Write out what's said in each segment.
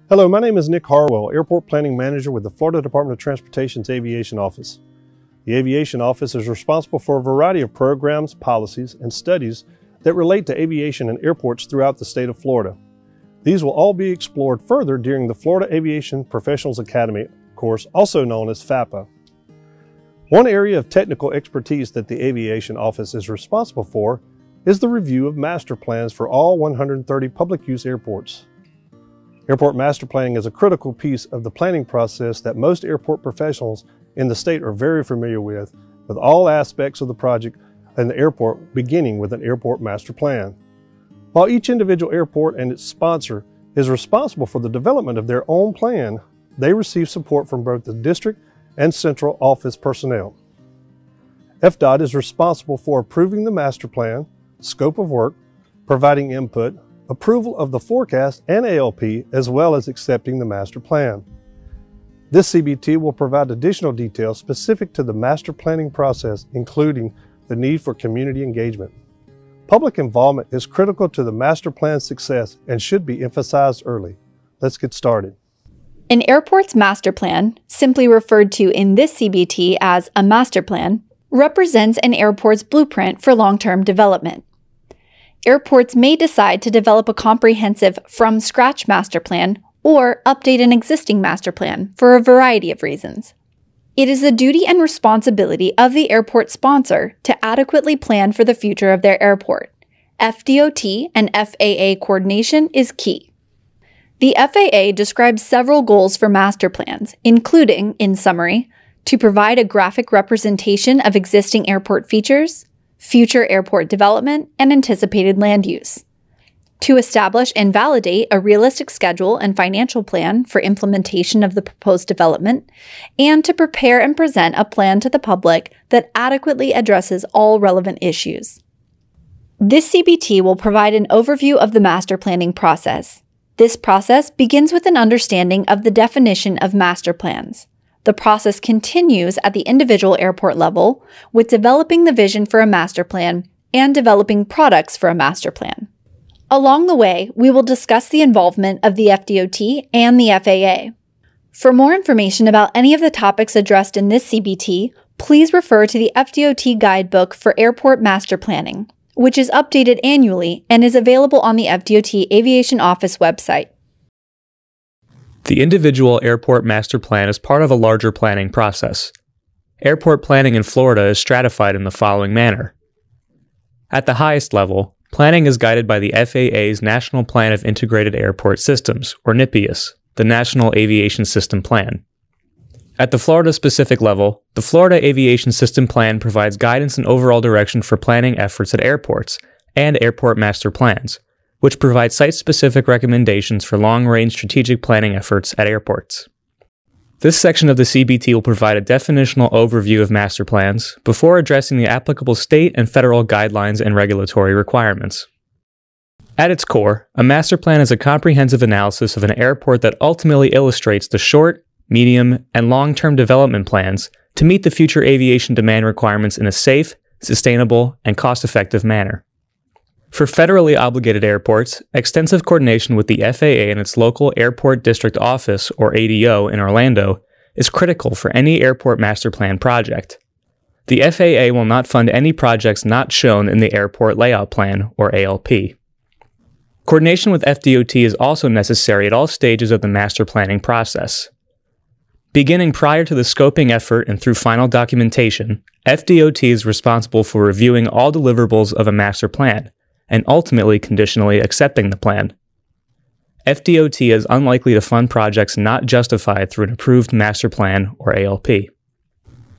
Hello, my name is Nick Harwell, Airport Planning Manager with the Florida Department of Transportation's Aviation Office. The Aviation Office is responsible for a variety of programs, policies, and studies that relate to aviation and airports throughout the state of Florida. These will all be explored further during the Florida Aviation Professionals Academy course, also known as FAPA. One area of technical expertise that the Aviation Office is responsible for is the review of master plans for all 130 public use airports. Airport master planning is a critical piece of the planning process that most airport professionals in the state are very familiar with all aspects of the project and the airport beginning with an airport master plan. While each individual airport and its sponsor is responsible for the development of their own plan, they receive support from both the district and central office personnel. FDOT is responsible for approving the master plan, scope of work, providing input, approval of the forecast and ALP, as well as accepting the master plan. This CBT will provide additional details specific to the master planning process, including the need for community engagement. Public involvement is critical to the master plan's success and should be emphasized early. Let's get started. An airport's master plan, simply referred to in this CBT as a master plan, represents an airport's blueprint for long-term development. Airports may decide to develop a comprehensive from-scratch master plan or update an existing master plan for a variety of reasons. It is the duty and responsibility of the airport sponsor to adequately plan for the future of their airport. FDOT and FAA coordination is key. The FAA describes several goals for master plans, including, in summary, to provide a graphic representation of existing airport features, future airport development, and anticipated land use, to establish and validate a realistic schedule and financial plan for implementation of the proposed development, and to prepare and present a plan to the public that adequately addresses all relevant issues. This CBT will provide an overview of the master planning process. This process begins with an understanding of the definition of master plans. The process continues at the individual airport level with developing the vision for a master plan and developing products for a master plan. Along the way, we will discuss the involvement of the FDOT and the FAA. For more information about any of the topics addressed in this CBT, please refer to the FDOT Guidebook for Airport Master Planning, which is updated annually and is available on the FDOT Aviation Office website. The individual airport master plan is part of a larger planning process. Airport planning in Florida is stratified in the following manner. At the highest level, planning is guided by the FAA's National Plan of Integrated Airport Systems, or NIPIAS, the National Aviation System Plan. At the Florida-specific level, the Florida Aviation System Plan provides guidance and overall direction for planning efforts at airports and airport master plans, which provides site-specific recommendations for long-range strategic planning efforts at airports. This section of the CBT will provide a definitional overview of master plans before addressing the applicable state and federal guidelines and regulatory requirements. At its core, a master plan is a comprehensive analysis of an airport that ultimately illustrates the short, medium, and long-term development plans to meet the future aviation demand requirements in a safe, sustainable, and cost-effective manner. For federally obligated airports, extensive coordination with the FAA and its local Airport District Office, or ADO, in Orlando is critical for any airport master plan project. The FAA will not fund any projects not shown in the Airport Layout Plan, or ALP. Coordination with FDOT is also necessary at all stages of the master planning process. Beginning prior to the scoping effort and through final documentation, FDOT is responsible for reviewing all deliverables of a master plan, and ultimately conditionally accepting the plan. FDOT is unlikely to fund projects not justified through an approved master plan or ALP.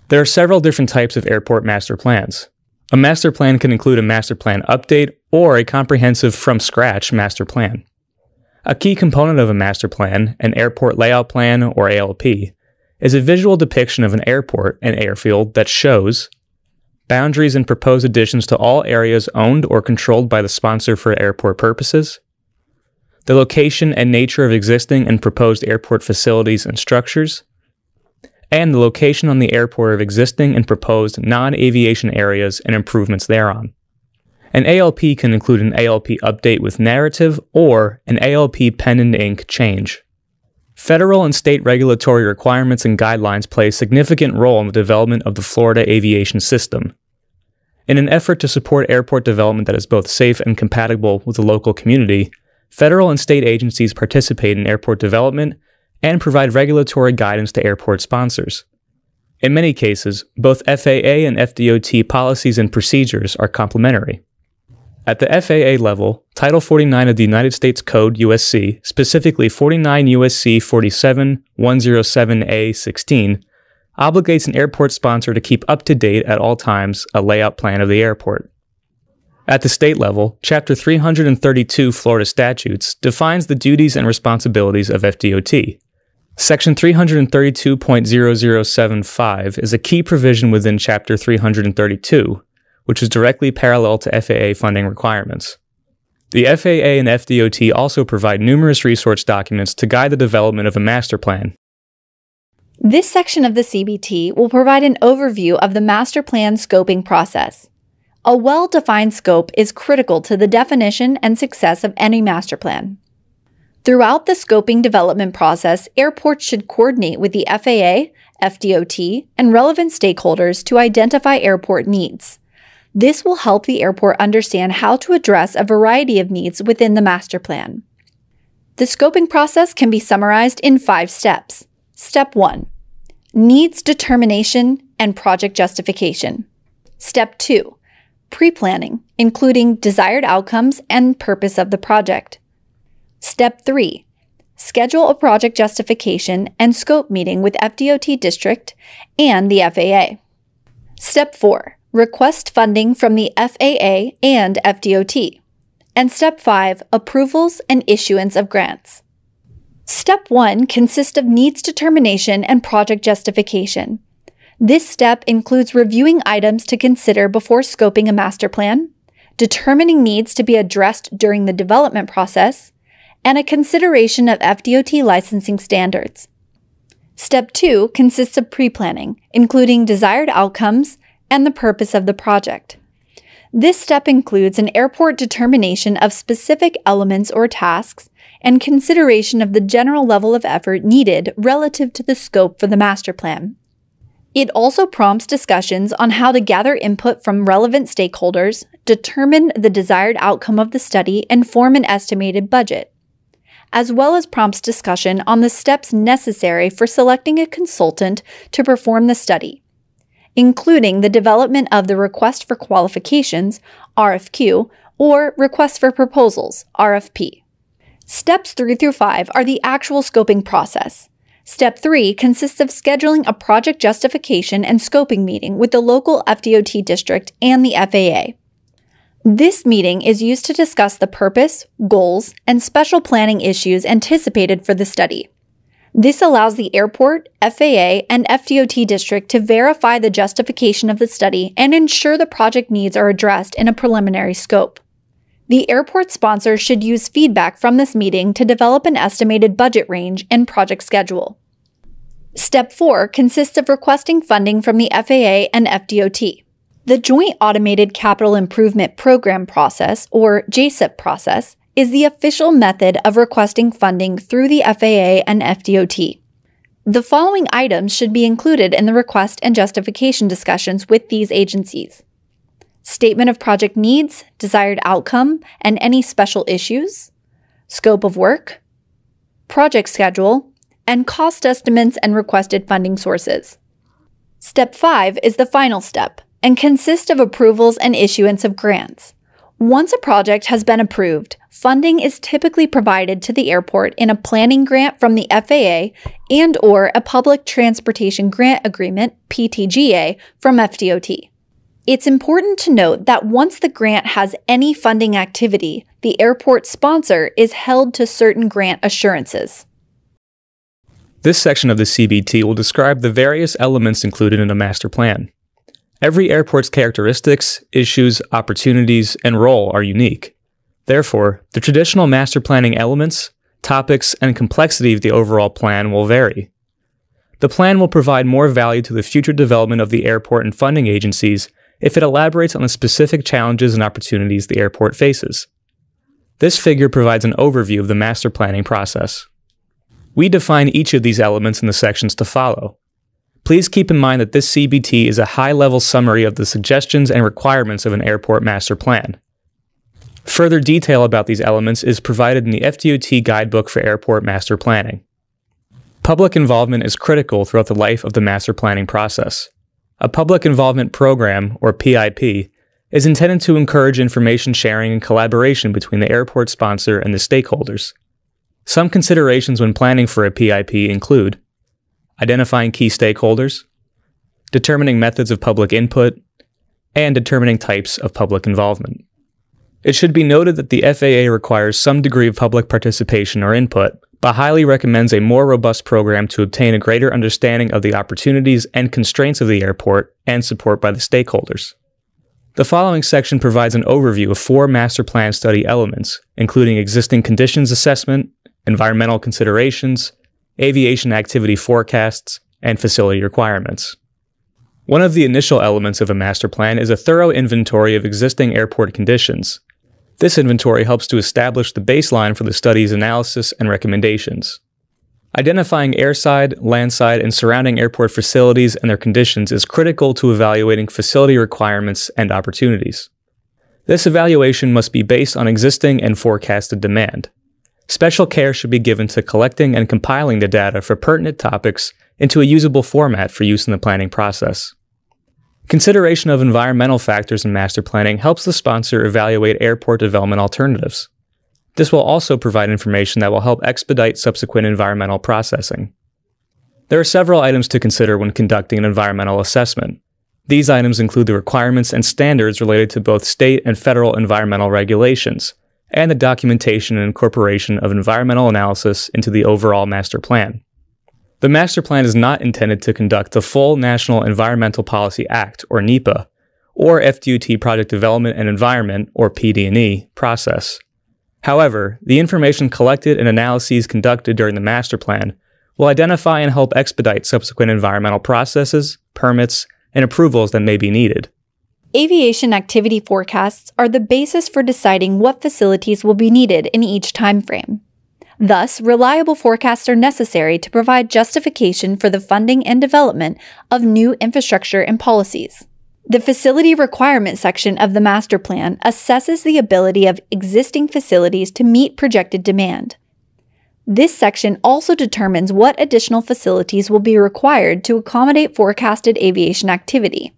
There are several different types of airport master plans. A master plan can include a master plan update or a comprehensive from-scratch master plan. A key component of a master plan, an airport layout plan or ALP, is a visual depiction of an airport and airfield that shows boundaries and proposed additions to all areas owned or controlled by the sponsor for airport purposes, the location and nature of existing and proposed airport facilities and structures, and the location on the airport of existing and proposed non-aviation areas and improvements thereon. An ALP can include an ALP update with narrative or an ALP pen and ink change. Federal and state regulatory requirements and guidelines play a significant role in the development of the Florida aviation system. In an effort to support airport development that is both safe and compatible with the local community, federal and state agencies participate in airport development and provide regulatory guidance to airport sponsors. In many cases, both FAA and FDOT policies and procedures are complementary. At the FAA level, Title 49 of the United States Code USC, specifically 49 USC 47107A16, obligates an airport sponsor to keep up to date at all times a layout plan of the airport. At the state level, Chapter 332 Florida Statutes defines the duties and responsibilities of FDOT. Section 332.0075 is a key provision within Chapter 332, which is directly parallel to FAA funding requirements. The FAA and FDOT also provide numerous resource documents to guide the development of a master plan. This section of the CBT will provide an overview of the master plan scoping process. A well-defined scope is critical to the definition and success of any master plan. Throughout the scoping development process, airports should coordinate with the FAA, FDOT, and relevant stakeholders to identify airport needs. This will help the airport understand how to address a variety of needs within the master plan. The scoping process can be summarized in 5 steps. Step 1. Needs determination and project justification. Step 2. Pre-planning, including desired outcomes and purpose of the project. Step 3. Schedule a project justification and scope meeting with FDOT District and the FAA. Step 4. Request funding from the FAA and FDOT. And Step 5. Approvals and issuance of grants. Step 1 consists of needs determination and project justification. This step includes reviewing items to consider before scoping a master plan, determining needs to be addressed during the development process, and a consideration of FDOT licensing standards. Step 2 consists of pre-planning, including desired outcomes and the purpose of the project. This step includes an airport determination of specific elements or tasks and consideration of the general level of effort needed relative to the scope for the master plan. It also prompts discussions on how to gather input from relevant stakeholders, determine the desired outcome of the study, and form an estimated budget, as well as prompts discussion on the steps necessary for selecting a consultant to perform the study, including the development of the Request for Qualifications, RFQ, or Request for Proposals, RFP. Steps 3 through 5 are the actual scoping process. Step 3 consists of scheduling a project justification and scoping meeting with the local FDOT district and the FAA. This meeting is used to discuss the purpose, goals, and special planning issues anticipated for the study. This allows the airport, FAA, and FDOT district to verify the justification of the study and ensure the project needs are addressed in a preliminary scope. The airport sponsor should use feedback from this meeting to develop an estimated budget range and project schedule. Step 4 consists of requesting funding from the FAA and FDOT. The Joint Automated Capital Improvement Program process, or JCIP process, is the official method of requesting funding through the FAA and FDOT. The following items should be included in the request and justification discussions with these agencies: statement of project needs, desired outcome, and any special issues, scope of work, project schedule, and cost estimates and requested funding sources. Step 5 is the final step and consists of approvals and issuance of grants. Once a project has been approved, funding is typically provided to the airport in a planning grant from the FAA and/or a Public Transportation Grant Agreement, PTGA, from FDOT. It's important to note that once the grant has any funding activity, the airport sponsor is held to certain grant assurances. This section of the CBT will describe the various elements included in a master plan. Every airport's characteristics, issues, opportunities, and role are unique. Therefore, the traditional master planning elements, topics, and complexity of the overall plan will vary. The plan will provide more value to the future development of the airport and funding agencies if it elaborates on the specific challenges and opportunities the airport faces. This figure provides an overview of the master planning process. We define each of these elements in the sections to follow. Please keep in mind that this CBT is a high-level summary of the suggestions and requirements of an airport master plan. Further detail about these elements is provided in the FDOT Guidebook for Airport Master Planning. Public involvement is critical throughout the life of the master planning process. A Public Involvement Program, or PIP, is intended to encourage information sharing and collaboration between the airport sponsor and the stakeholders. Some considerations when planning for a PIP include identifying key stakeholders, determining methods of public input, and determining types of public involvement. It should be noted that the FAA requires some degree of public participation or input, but highly recommends a more robust program to obtain a greater understanding of the opportunities and constraints of the airport and support by the stakeholders. The following section provides an overview of 4 master plan study elements, including existing conditions assessment, environmental considerations, aviation activity forecasts, and facility requirements. One of the initial elements of a master plan is a thorough inventory of existing airport conditions. This inventory helps to establish the baseline for the study's analysis and recommendations. Identifying airside, landside, and surrounding airport facilities and their conditions is critical to evaluating facility requirements and opportunities. This evaluation must be based on existing and forecasted demand. Special care should be given to collecting and compiling the data for pertinent topics into a usable format for use in the planning process. Consideration of environmental factors in master planning helps the sponsor evaluate airport development alternatives. This will also provide information that will help expedite subsequent environmental processing. There are several items to consider when conducting an environmental assessment. These items include the requirements and standards related to both state and federal environmental regulations, and the documentation and incorporation of environmental analysis into the overall master plan. The master plan is not intended to conduct the full National Environmental Policy Act, or NEPA, or FDOT Project Development and Environment, or PD&E, process. However, the information collected and analyses conducted during the master plan will identify and help expedite subsequent environmental processes, permits, and approvals that may be needed. Aviation activity forecasts are the basis for deciding what facilities will be needed in each timeframe. Thus, reliable forecasts are necessary to provide justification for the funding and development of new infrastructure and policies. The Facility Requirement section of the Master Plan assesses the ability of existing facilities to meet projected demand. This section also determines what additional facilities will be required to accommodate forecasted aviation activity,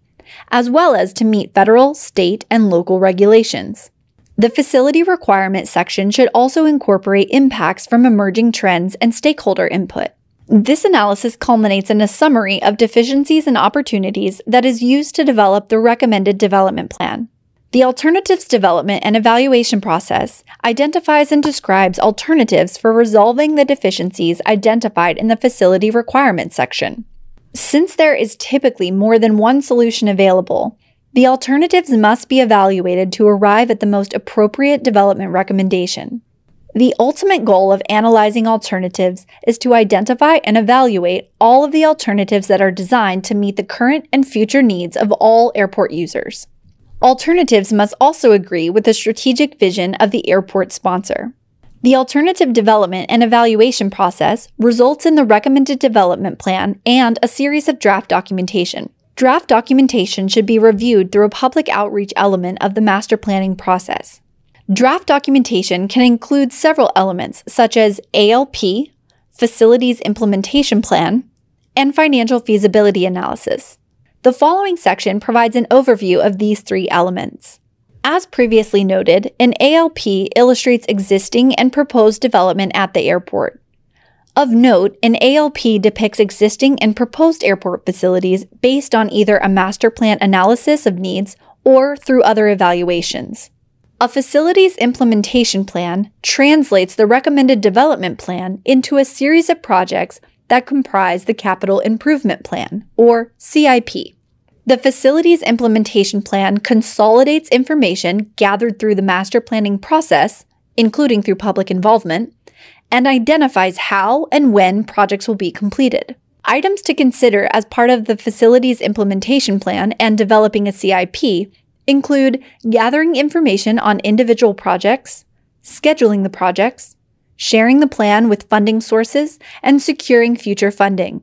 as well as to meet federal, state, and local regulations. The Facility Requirement section should also incorporate impacts from emerging trends and stakeholder input. This analysis culminates in a summary of deficiencies and opportunities that is used to develop the recommended development plan. The Alternatives Development and Evaluation process identifies and describes alternatives for resolving the deficiencies identified in the Facility Requirement section. Since there is typically more than one solution available, the alternatives must be evaluated to arrive at the most appropriate development recommendation. The ultimate goal of analyzing alternatives is to identify and evaluate all of the alternatives that are designed to meet the current and future needs of all airport users. Alternatives must also agree with the strategic vision of the airport sponsor. The alternative development and evaluation process results in the recommended development plan and a series of draft documentation. Draft documentation should be reviewed through a public outreach element of the master planning process. Draft documentation can include several elements such as ALP, Facilities Implementation Plan, and Financial Feasibility Analysis. The following section provides an overview of these 3 elements. As previously noted, an ALP illustrates existing and proposed development at the airport. Of note, an ALP depicts existing and proposed airport facilities based on either a master plan analysis of needs or through other evaluations. A facilities implementation plan translates the recommended development plan into a series of projects that comprise the Capital Improvement Plan, or CIP. The facilities implementation plan consolidates information gathered through the master planning process, including through public involvement, and identifies how and when projects will be completed. Items to consider as part of the facilities implementation plan and developing a CIP include gathering information on individual projects, scheduling the projects, sharing the plan with funding sources, and securing future funding.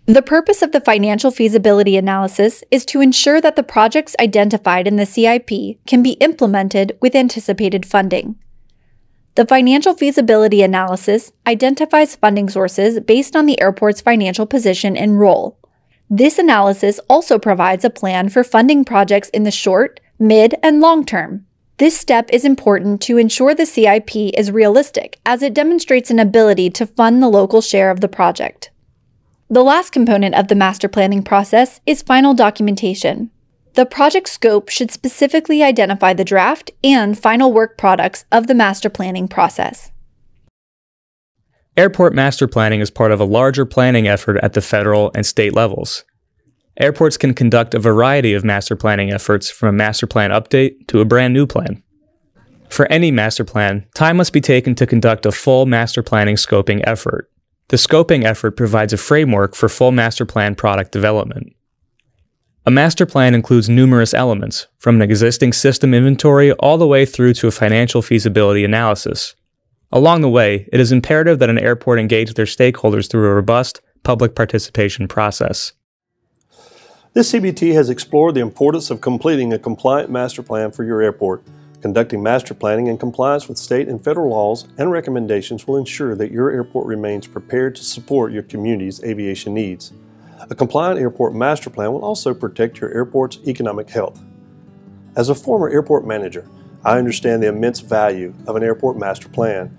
The purpose of the financial feasibility analysis is to ensure that the projects identified in the CIP can be implemented with anticipated funding. The financial feasibility analysis identifies funding sources based on the airport's financial position and role. This analysis also provides a plan for funding projects in the short, mid, and long term. This step is important to ensure the CIP is realistic, as it demonstrates an ability to fund the local share of the project. The last component of the master planning process is final documentation. The project scope should specifically identify the draft and final work products of the master planning process. Airport master planning is part of a larger planning effort at the federal and state levels. Airports can conduct a variety of master planning efforts, from a master plan update to a brand new plan. For any master plan, time must be taken to conduct a full master planning scoping effort. The scoping effort provides a framework for full master plan product development. A master plan includes numerous elements, from an existing system inventory all the way through to a financial feasibility analysis. Along the way, it is imperative that an airport engage their stakeholders through a robust public participation process. This CBT has explored the importance of completing a compliant master plan for your airport. Conducting master planning in compliance with state and federal laws and recommendations will ensure that your airport remains prepared to support your community's aviation needs. A compliant airport master plan will also protect your airport's economic health. As a former airport manager, I understand the immense value of an airport master plan.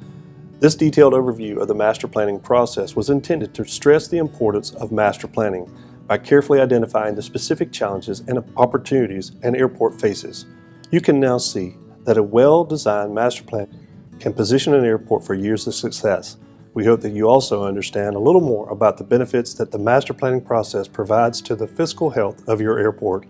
This detailed overview of the master planning process was intended to stress the importance of master planning by carefully identifying the specific challenges and opportunities an airport faces. You can now see that a well-designed master plan can position an airport for years of success. We hope that you also understand a little more about the benefits that the master planning process provides to the fiscal health of your airport.